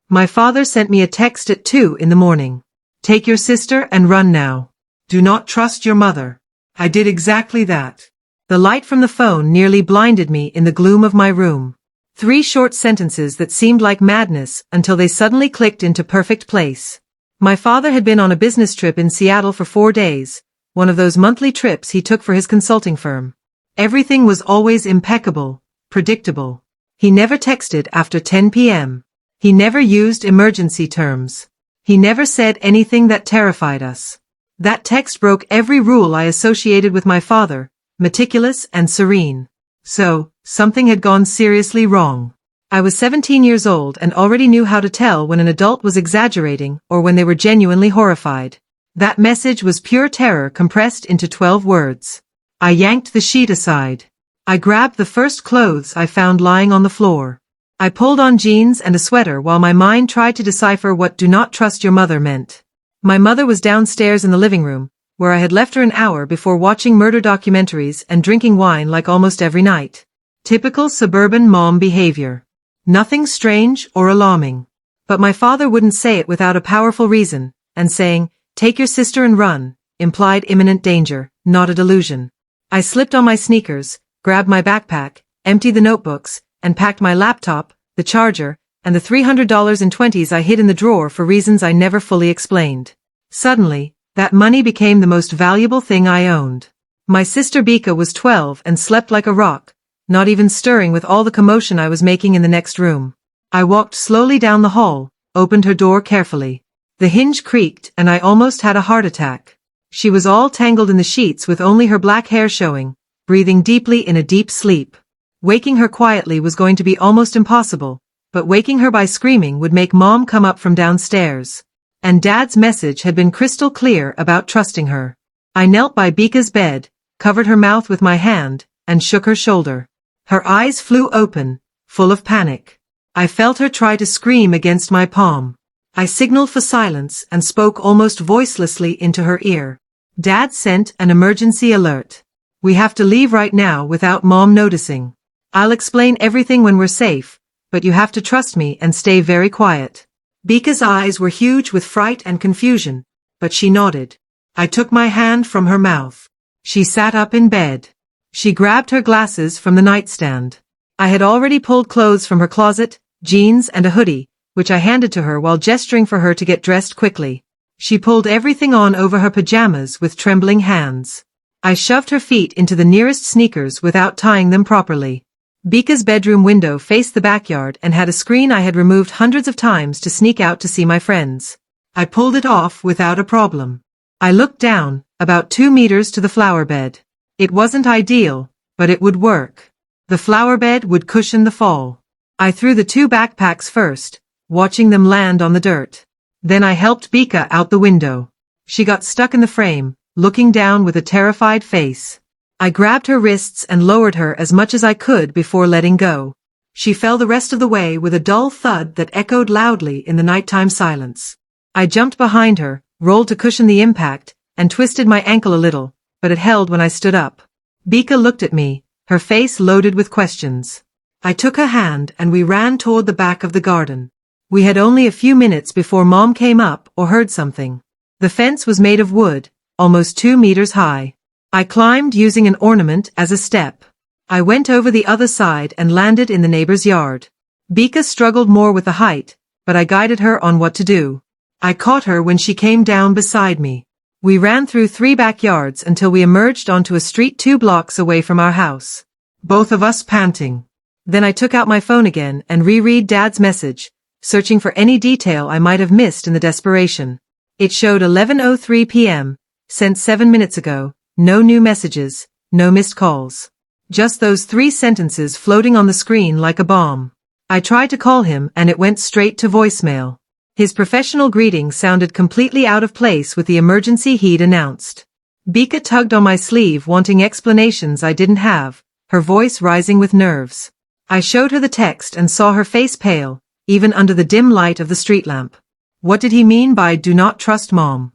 My father sent me a text at 2 in the morning. Take your sister and run now. Do not trust your mother. I did exactly that. The light from the phone nearly blinded me in the gloom of my room. 3 short sentences that seemed like madness until they suddenly clicked into perfect place. My father had been on a business trip in Seattle for 4 days, one of those monthly trips he took for his consulting firm. Everything was always impeccable, predictable. He never texted after 10 p.m. He never used emergency terms. He never said anything that terrified us. That text broke every rule I associated with my father, meticulous and serene. So, something had gone seriously wrong. I was 17 years old and already knew how to tell when an adult was exaggerating or when they were genuinely horrified. That message was pure terror compressed into 12 words. I yanked the sheet aside. I grabbed the first clothes I found lying on the floor. I pulled on jeans and a sweater while my mind tried to decipher what "do not trust your mother" meant. My mother was downstairs in the living room, where I had left her an hour before watching murder documentaries and drinking wine like almost every night. Typical suburban mom behavior. Nothing strange or alarming. But my father wouldn't say it without a powerful reason, and saying, "Take your sister and run," implied imminent danger, not a delusion. I slipped on my sneakers, grabbed my backpack, emptied the notebooks, and packed my laptop, the charger, and the $300 in 20s I hid in the drawer for reasons I never fully explained. Suddenly, that money became the most valuable thing I owned. My sister Bika was 12 and slept like a rock, not even stirring with all the commotion I was making in the next room. I walked slowly down the hall, opened her door carefully. The hinge creaked and I almost had a heart attack. She was all tangled in the sheets with only her black hair showing, breathing deeply in a deep sleep. Waking her quietly was going to be almost impossible, but waking her by screaming would make Mom come up from downstairs. And Dad's message had been crystal clear about trusting her. I knelt by Bika's bed, covered her mouth with my hand, and shook her shoulder. Her eyes flew open, full of panic. I felt her try to scream against my palm. I signaled for silence and spoke almost voicelessly into her ear. Dad sent an emergency alert. We have to leave right now without Mom noticing. I'll explain everything when we're safe, but you have to trust me and stay very quiet. Bika's eyes were huge with fright and confusion, but she nodded. I took my hand from her mouth. She sat up in bed. She grabbed her glasses from the nightstand. I had already pulled clothes from her closet, jeans and a hoodie, which I handed to her while gesturing for her to get dressed quickly. She pulled everything on over her pajamas with trembling hands. I shoved her feet into the nearest sneakers without tying them properly. Bika's bedroom window faced the backyard and had a screen I had removed hundreds of times to sneak out to see my friends. I pulled it off without a problem. I looked down, about 2 meters to the flower bed. It wasn't ideal, but it would work. The flower bed would cushion the fall. I threw the 2 backpacks first, watching them land on the dirt. Then I helped Bika out the window. She got stuck in the frame, looking down with a terrified face. I grabbed her wrists and lowered her as much as I could before letting go. She fell the rest of the way with a dull thud that echoed loudly in the nighttime silence. I jumped behind her, rolled to cushion the impact, and twisted my ankle a little, but it held when I stood up. Bika looked at me, her face loaded with questions. I took her hand and we ran toward the back of the garden. We had only a few minutes before Mom came up or heard something. The fence was made of wood, almost 2 meters high. I climbed using an ornament as a step. I went over the other side and landed in the neighbor's yard. Bika struggled more with the height, but I guided her on what to do. I caught her when she came down beside me. We ran through 3 backyards until we emerged onto a street 2 blocks away from our house. Both of us panting. Then I took out my phone again and reread Dad's message, searching for any detail I might have missed in the desperation. It showed 11:03 p.m., sent 7 minutes ago, no new messages, no missed calls. Just those 3 sentences floating on the screen like a bomb. I tried to call him and it went straight to voicemail. His professional greeting sounded completely out of place with the emergency he'd announced. Bika tugged on my sleeve wanting explanations I didn't have, her voice rising with nerves. I showed her the text and saw her face pale, even under the dim light of the street lamp. What did he mean by "do not trust Mom"?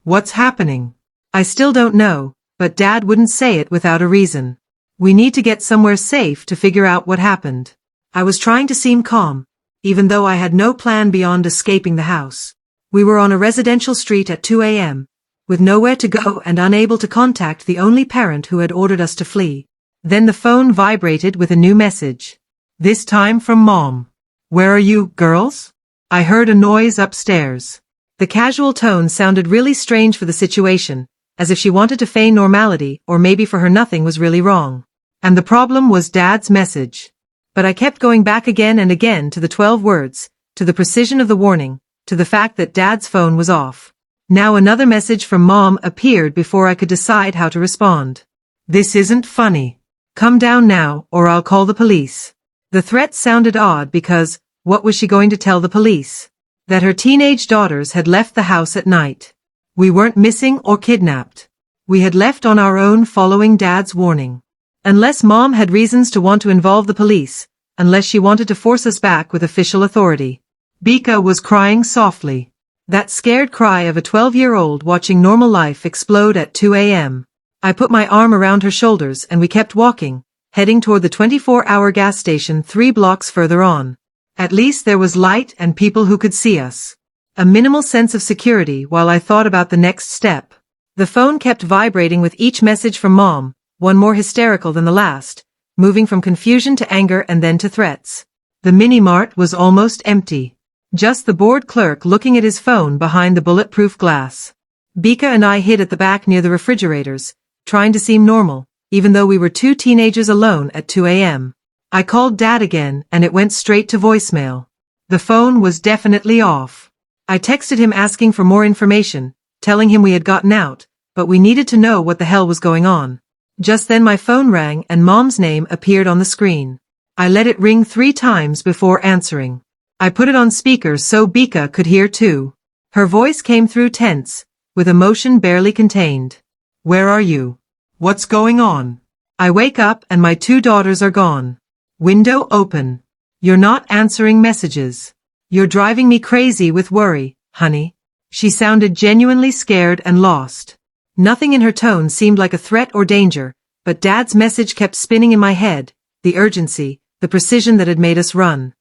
What's happening? I still don't know, but Dad wouldn't say it without a reason. We need to get somewhere safe to figure out what happened. I was trying to seem calm, even though I had no plan beyond escaping the house. We were on a residential street at 2 a.m., with nowhere to go and unable to contact the only parent who had ordered us to flee. Then the phone vibrated with a new message. This time from Mom. Where are you, girls? I heard a noise upstairs. The casual tone sounded really strange for the situation, as if she wanted to feign normality or maybe for her nothing was really wrong. And the problem was Dad's message. But I kept going back again and again to the 12 words, to the precision of the warning, to the fact that Dad's phone was off. Now another message from Mom appeared before I could decide how to respond. This isn't funny. Come down now or I'll call the police. The threat sounded odd because, what was she going to tell the police? That her teenage daughters had left the house at night. We weren't missing or kidnapped. We had left on our own following Dad's warning. Unless Mom had reasons to want to involve the police, unless she wanted to force us back with official authority. Bika was crying softly. That scared cry of a 12-year-old watching normal life explode at 2 a.m. I put my arm around her shoulders and we kept walking, heading toward the 24-hour gas station 3 blocks further on. At least there was light and people who could see us. A minimal sense of security while I thought about the next step. The phone kept vibrating with each message from Mom, one more hysterical than the last, moving from confusion to anger and then to threats. The mini-mart was almost empty. Just the bored clerk looking at his phone behind the bulletproof glass. Bika and I hid at the back near the refrigerators, trying to seem normal, even though we were 2 teenagers alone at 2 a.m. I called Dad again and it went straight to voicemail. The phone was definitely off. I texted him asking for more information, telling him we had gotten out, but we needed to know what the hell was going on. Just then my phone rang and Mom's name appeared on the screen. I let it ring 3 times before answering. I put it on speaker so Bika could hear too. Her voice came through tense, with emotion barely contained. Where are you? What's going on? I wake up and my 2 daughters are gone. Window open. You're not answering messages. You're driving me crazy with worry, honey. She sounded genuinely scared and lost. Nothing in her tone seemed like a threat or danger, but Dad's message kept spinning in my head, the urgency, the precision that had made us run.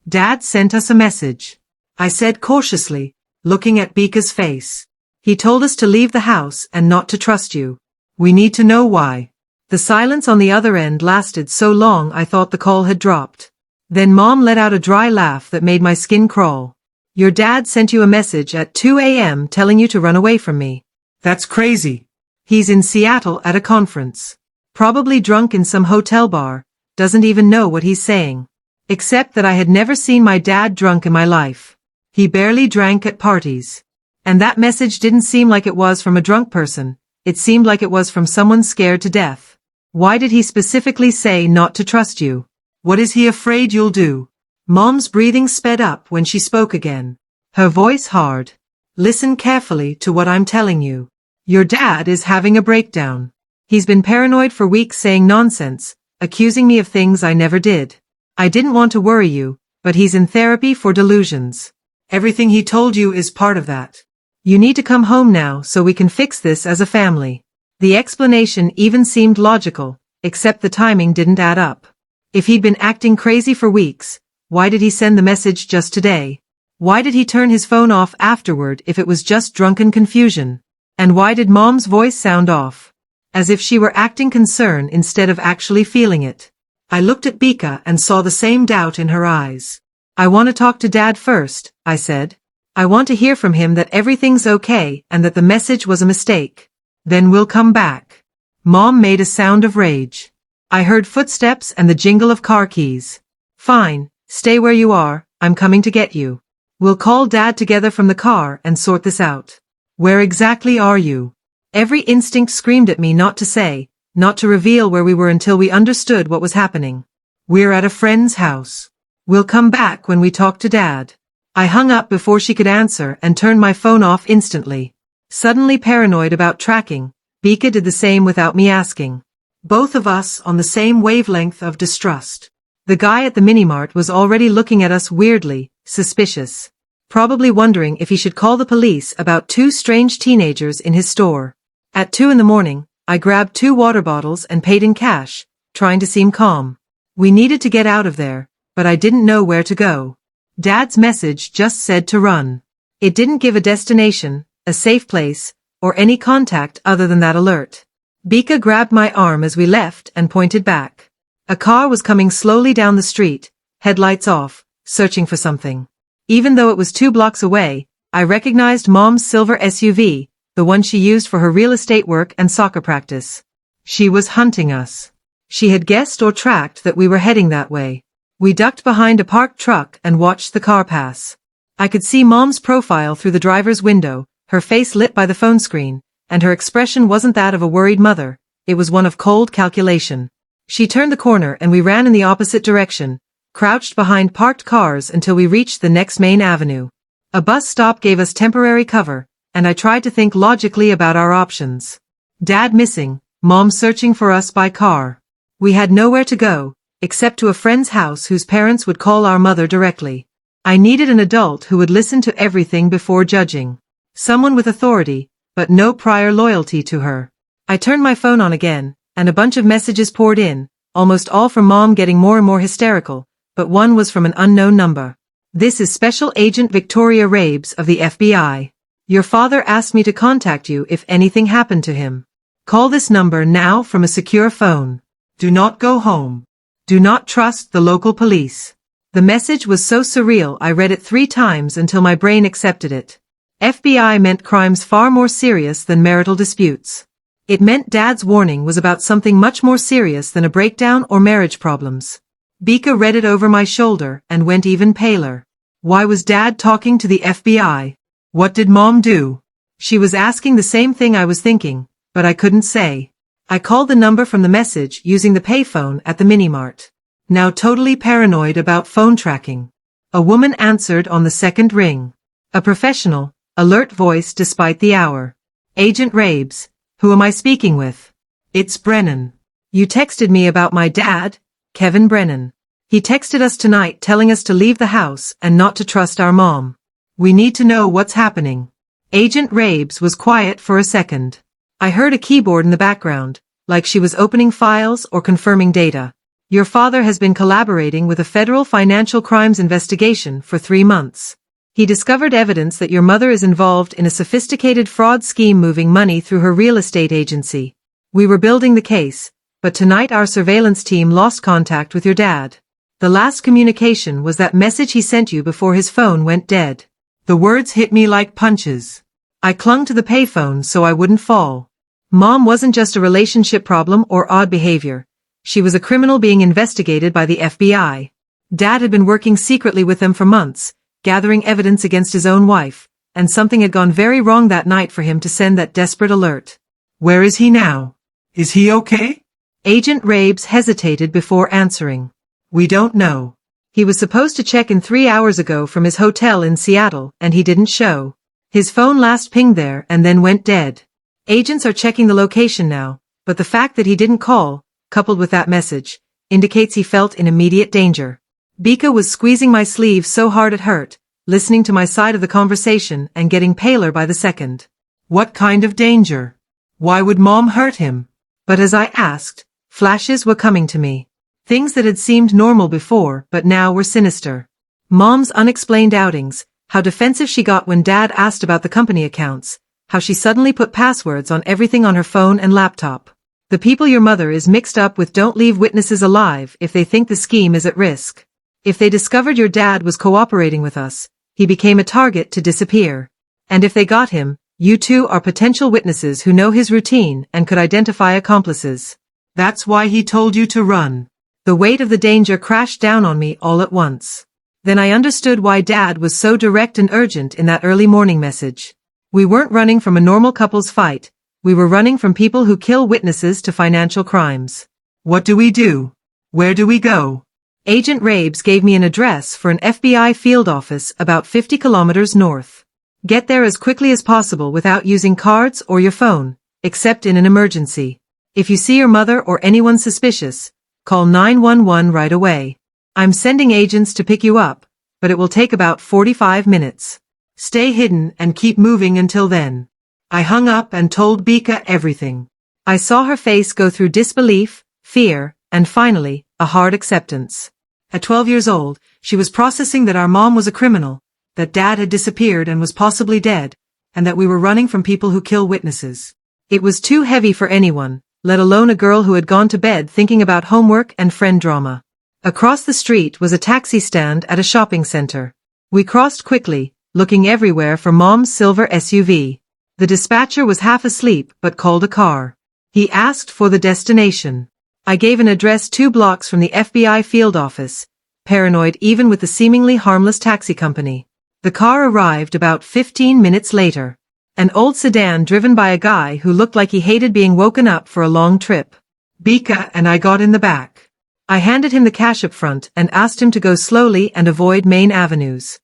Dad sent us a message. I said cautiously, looking at Bika's face. He told us to leave the house and not to trust you. We need to know why. The silence on the other end lasted so long I thought the call had dropped. Then Mom let out a dry laugh that made my skin crawl. Your dad sent you a message at 2 a.m. telling you to run away from me. That's crazy. He's in Seattle at a conference. Probably drunk in some hotel bar, doesn't even know what he's saying. Except that I had never seen my dad drunk in my life. He barely drank at parties. And that message didn't seem like it was from a drunk person, it seemed like it was from someone scared to death. Why did he specifically say not to trust you? What is he afraid you'll do? Mom's breathing sped up when she spoke again. Her voice hard. Listen carefully to what I'm telling you. Your dad is having a breakdown. He's been paranoid for weeks saying nonsense, accusing me of things I never did. I didn't want to worry you, but he's in therapy for delusions. Everything he told you is part of that. You need to come home now so we can fix this as a family. The explanation even seemed logical, except the timing didn't add up. If he'd been acting crazy for weeks, why did he send the message just today? Why did he turn his phone off afterward if it was just drunken confusion? And why did Mom's voice sound off? As if she were acting concern instead of actually feeling it. I looked at Bika and saw the same doubt in her eyes. I want to talk to Dad first, I said. I want to hear from him that everything's okay and that the message was a mistake. Then we'll come back. Mom made a sound of rage. I heard footsteps and the jingle of car keys. Fine, stay where you are, I'm coming to get you. We'll call Dad together from the car and sort this out. Where exactly are you? Every instinct screamed at me not to say, not to reveal where we were until we understood what was happening. We're at a friend's house. We'll come back when we talk to Dad. I hung up before she could answer and turned my phone off instantly. Suddenly paranoid about tracking, Bika did the same without me asking. Both of us on the same wavelength of distrust. The guy at the minimart was already looking at us weirdly, suspicious. Probably wondering if he should call the police about 2 strange teenagers in his store. At 2 in the morning, I grabbed 2 water bottles and paid in cash, trying to seem calm. We needed to get out of there, but I didn't know where to go. Dad's message just said to run. It didn't give a destination, a safe place, or any contact other than that alert. Bika grabbed my arm as we left and pointed back. A car was coming slowly down the street, headlights off, searching for something. Even though it was 2 blocks away, I recognized Mom's silver SUV, the one she used for her real estate work and soccer practice. She was hunting us. She had guessed or tracked that we were heading that way. We ducked behind a parked truck and watched the car pass. I could see Mom's profile through the driver's window, her face lit by the phone screen, and her expression wasn't that of a worried mother, it was one of cold calculation. She turned the corner and we ran in the opposite direction, crouched behind parked cars until we reached the next main avenue. A bus stop gave us temporary cover, and I tried to think logically about our options. Dad missing, Mom searching for us by car. We had nowhere to go, except to a friend's house whose parents would call our mother directly. I needed an adult who would listen to everything before judging. Someone with authority, but no prior loyalty to her. I turned my phone on again, and a bunch of messages poured in, almost all from Mom getting more and more hysterical, but one was from an unknown number. This is Special Agent Victoria Rabes of the FBI. Your father asked me to contact you if anything happened to him. Call this number now from a secure phone. Do not go home. Do not trust the local police. The message was so surreal I read it 3 times until my brain accepted it. FBI meant crimes far more serious than marital disputes. It meant Dad's warning was about something much more serious than a breakdown or marriage problems. Bika read it over my shoulder and went even paler. Why was Dad talking to the FBI? What did Mom do? She was asking the same thing I was thinking, but I couldn't say. I called the number from the message using the payphone at the mini-mart. Now totally paranoid about phone tracking. A woman answered on the second ring. A professional, alert voice despite the hour. Agent Rabes, who am I speaking with? It's Brennan. You texted me about my dad, Kevin Brennan. He texted us tonight telling us to leave the house and not to trust our mom. We need to know what's happening. Agent Rabes was quiet for a second. I heard a keyboard in the background, like she was opening files or confirming data. Your father has been collaborating with a federal financial crimes investigation for 3 months. He discovered evidence that your mother is involved in a sophisticated fraud scheme moving money through her real estate agency. We were building the case, but tonight our surveillance team lost contact with your dad. The last communication was that message he sent you before his phone went dead. The words hit me like punches. I clung to the payphone so I wouldn't fall. Mom wasn't just a relationship problem or odd behavior. She was a criminal being investigated by the FBI. Dad had been working secretly with them for months, gathering evidence against his own wife, and something had gone very wrong that night for him to send that desperate alert. Where is he now? Is he okay? Agent Rabes hesitated before answering. We don't know. He was supposed to check in 3 hours ago from his hotel in Seattle, and he didn't show. His phone last pinged there and then went dead. Agents are checking the location now, but the fact that he didn't call, coupled with that message, indicates he felt in immediate danger. Bika was squeezing my sleeve so hard it hurt, listening to my side of the conversation and getting paler by the second. What kind of danger? Why would Mom hurt him? But as I asked, flashes were coming to me. Things that had seemed normal before but now were sinister. Mom's unexplained outings, how defensive she got when Dad asked about the company accounts, how she suddenly put passwords on everything on her phone and laptop. The people your mother is mixed up with don't leave witnesses alive if they think the scheme is at risk. If they discovered your dad was cooperating with us, he became a target to disappear. And if they got him, you two are potential witnesses who know his routine and could identify accomplices. That's why he told you to run. The weight of the danger crashed down on me all at once. Then I understood why Dad was so direct and urgent in that early morning message. We weren't running from a normal couple's fight. We were running from people who kill witnesses to financial crimes. What do we do? Where do we go? Agent Rabes gave me an address for an FBI field office about 50 kilometers north. Get there as quickly as possible without using cards or your phone, except in an emergency. If you see your mother or anyone suspicious, call 911 right away. I'm sending agents to pick you up, but it will take about 45 minutes. Stay hidden and keep moving until then. I hung up and told Bika everything. I saw her face go through disbelief, fear, and finally, a hard acceptance. At 12 years old, she was processing that our mom was a criminal, that dad had disappeared and was possibly dead, and that we were running from people who kill witnesses. It was too heavy for anyone, let alone a girl who had gone to bed thinking about homework and friend drama. Across the street was a taxi stand at a shopping center. We crossed quickly, looking everywhere for Mom's silver SUV. The dispatcher was half asleep but called a car. He asked for the destination. I gave an address 2 blocks from the FBI field office, paranoid even with the seemingly harmless taxi company. The car arrived about 15 minutes later. An old sedan driven by a guy who looked like he hated being woken up for a long trip. Bika and I got in the back. I handed him the cash up front and asked him to go slowly and avoid main avenues.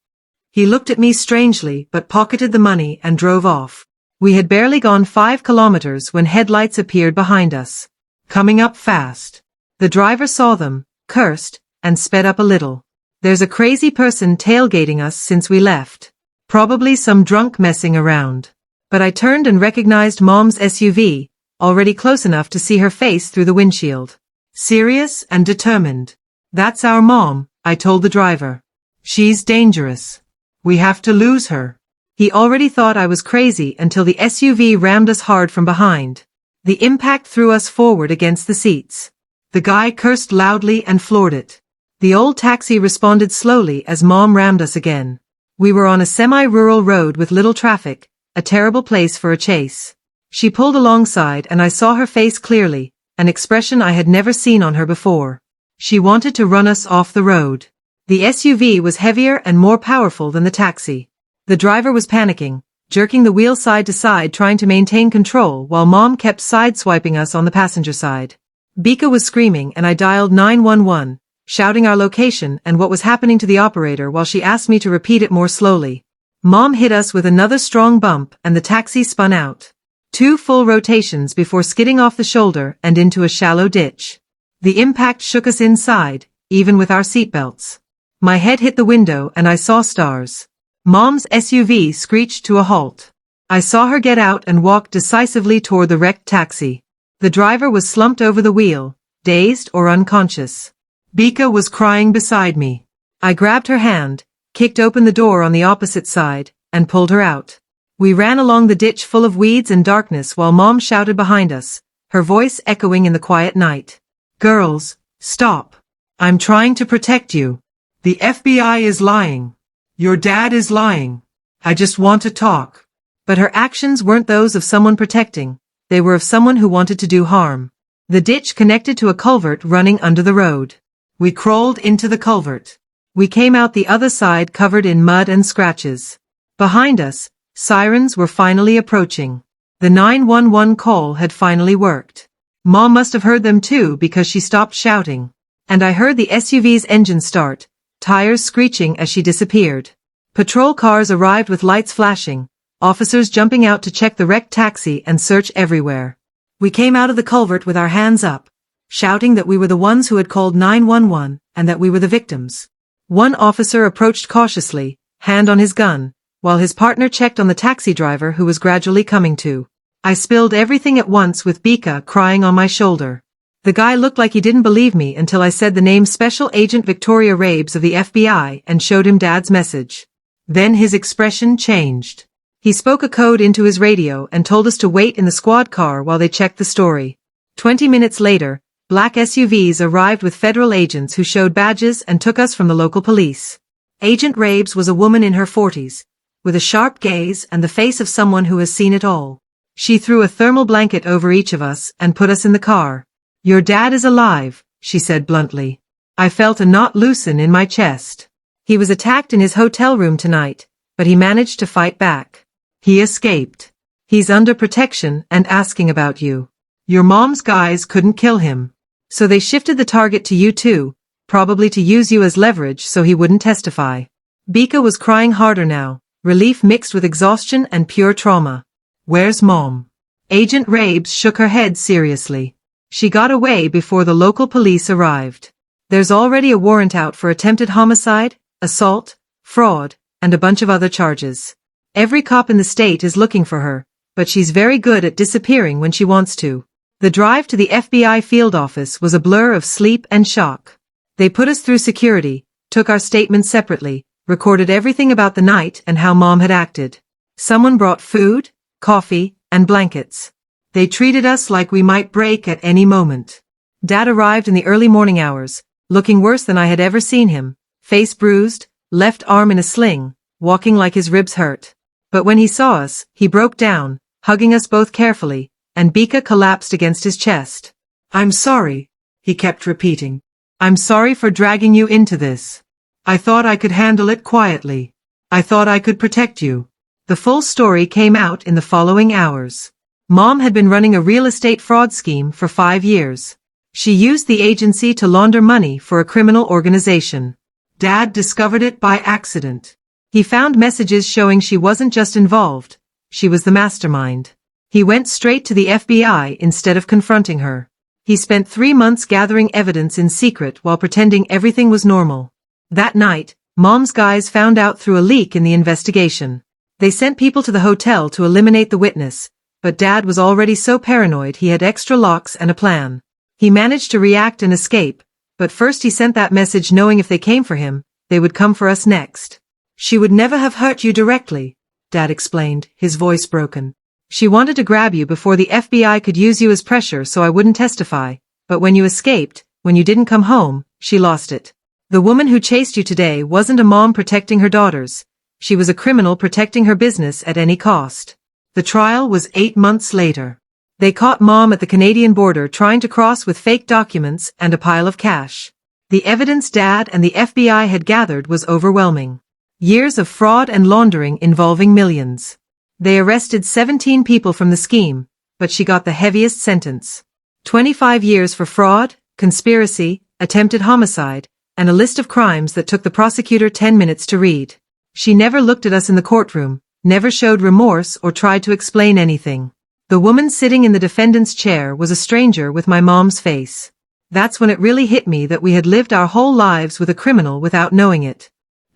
He looked at me strangely but pocketed the money and drove off. We had barely gone 5 kilometers when headlights appeared behind us. Coming up fast. The driver saw them, cursed, and sped up a little. There's a crazy person tailgating us since we left. Probably some drunk messing around. But I turned and recognized Mom's SUV, already close enough to see her face through the windshield. Serious and determined. That's our mom, I told the driver. She's dangerous. We have to lose her. He already thought I was crazy until the SUV rammed us hard from behind. The impact threw us forward against the seats. The guy cursed loudly and floored it. The old taxi responded slowly as Mom rammed us again. We were on a semi-rural road with little traffic, a terrible place for a chase. She pulled alongside and I saw her face clearly, an expression I had never seen on her before. She wanted to run us off the road. The SUV was heavier and more powerful than the taxi. The driver was panicking, jerking the wheel side to side trying to maintain control while Mom kept sideswiping us on the passenger side. Bika was screaming and I dialed 911, shouting our location and what was happening to the operator while she asked me to repeat it more slowly. Mom hit us with another strong bump and the taxi spun out. 2 full rotations before skidding off the shoulder and into a shallow ditch. The impact shook us inside, even with our seatbelts. My head hit the window and I saw stars. Mom's SUV screeched to a halt. I saw her get out and walk decisively toward the wrecked taxi. The driver was slumped over the wheel, dazed or unconscious. Bika was crying beside me. I grabbed her hand, kicked open the door on the opposite side, and pulled her out. We ran along the ditch full of weeds and darkness while Mom shouted behind us, her voice echoing in the quiet night. Girls, stop. I'm trying to protect you. The FBI is lying. Your dad is lying. I just want to talk. But her actions weren't those of someone protecting, they were of someone who wanted to do harm. The ditch connected to a culvert running under the road. We crawled into the culvert. We came out the other side covered in mud and scratches. Behind us, sirens were finally approaching. The 911 call had finally worked. Mom must have heard them too because she stopped shouting. And I heard the SUV's engine start, tires screeching as she disappeared. Patrol cars arrived with lights flashing, officers jumping out to check the wrecked taxi and search everywhere. We came out of the culvert with our hands up, shouting that we were the ones who had called 911 and that we were the victims. One officer approached cautiously, hand on his gun, while his partner checked on the taxi driver who was gradually coming to. I spilled everything at once with Bika crying on my shoulder. The guy looked like he didn't believe me until I said the name Special Agent Victoria Rabes of the FBI and showed him Dad's message. Then his expression changed. He spoke a code into his radio and told us to wait in the squad car while they checked the story. 20 minutes later, black SUVs arrived with federal agents who showed badges and took us from the local police. Agent Rabes was a woman in her 40s, with a sharp gaze and the face of someone who has seen it all. She threw a thermal blanket over each of us and put us in the car. Your dad is alive, she said bluntly. I felt a knot loosen in my chest. He was attacked in his hotel room tonight, but he managed to fight back. He escaped. He's under protection and asking about you. Your mom's guys couldn't kill him. So they shifted the target to you too, probably to use you as leverage so he wouldn't testify. Bika was crying harder now, relief mixed with exhaustion and pure trauma. Where's Mom? Agent Rabes shook her head seriously. She got away before the local police arrived. There's already a warrant out for attempted homicide, assault, fraud, and a bunch of other charges. Every cop in the state is looking for her, but she's very good at disappearing when she wants to. The drive to the FBI field office was a blur of sleep and shock. They put us through security, took our statements separately, recorded everything about the night and how Mom had acted. Someone brought food, coffee, and blankets. They treated us like we might break at any moment. Dad arrived in the early morning hours, looking worse than I had ever seen him, face bruised, left arm in a sling, walking like his ribs hurt. But when he saw us, he broke down, hugging us both carefully, and Bika collapsed against his chest. "I'm sorry," he kept repeating. "I'm sorry for dragging you into this. I thought I could handle it quietly. I thought I could protect you." The full story came out in the following hours. Mom had been running a real estate fraud scheme for 5 years. She used the agency to launder money for a criminal organization. Dad discovered it by accident. He found messages showing she wasn't just involved, she was the mastermind. He went straight to the FBI instead of confronting her. He spent 3 months gathering evidence in secret while pretending everything was normal. That night, Mom's guys found out through a leak in the investigation. They sent people to the hotel to eliminate the witness, but Dad was already so paranoid he had extra locks and a plan. He managed to react and escape, but first he sent that message knowing if they came for him, they would come for us next. "She would never have hurt you directly," Dad explained, his voice broken. "She wanted to grab you before the FBI could use you as pressure so I wouldn't testify, but when you escaped, when you didn't come home, she lost it. The woman who chased you today wasn't a mom protecting her daughters. She was a criminal protecting her business at any cost." The trial was 8 months later. They caught Mom at the Canadian border trying to cross with fake documents and a pile of cash. The evidence Dad and the FBI had gathered was overwhelming. Years of fraud and laundering involving millions. They arrested 17 people from the scheme, but she got the heaviest sentence. 25 years for fraud, conspiracy, attempted homicide, and a list of crimes that took the prosecutor 10 minutes to read. She never looked at us in the courtroom, never showed remorse or tried to explain anything. The woman sitting in the defendant's chair was a stranger with my mom's face. That's when it really hit me that we had lived our whole lives with a criminal without knowing it.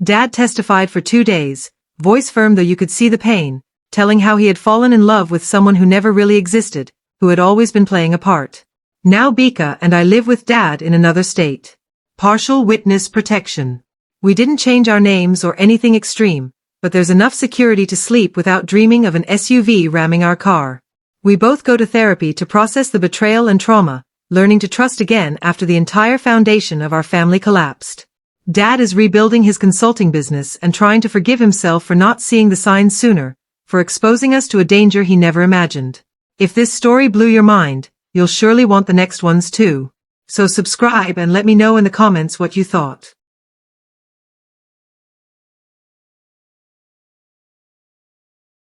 Dad testified for 2 days, voice firm though you could see the pain, telling how he had fallen in love with someone who never really existed, who had always been playing a part. Now Bika and I live with Dad in another state. Partial witness protection. We didn't change our names or anything extreme, but there's enough security to sleep without dreaming of an SUV ramming our car. We both go to therapy to process the betrayal and trauma, learning to trust again after the entire foundation of our family collapsed. Dad is rebuilding his consulting business and trying to forgive himself for not seeing the signs sooner, for exposing us to a danger he never imagined. If this story blew your mind, you'll surely want the next ones too. So subscribe and let me know in the comments what you thought.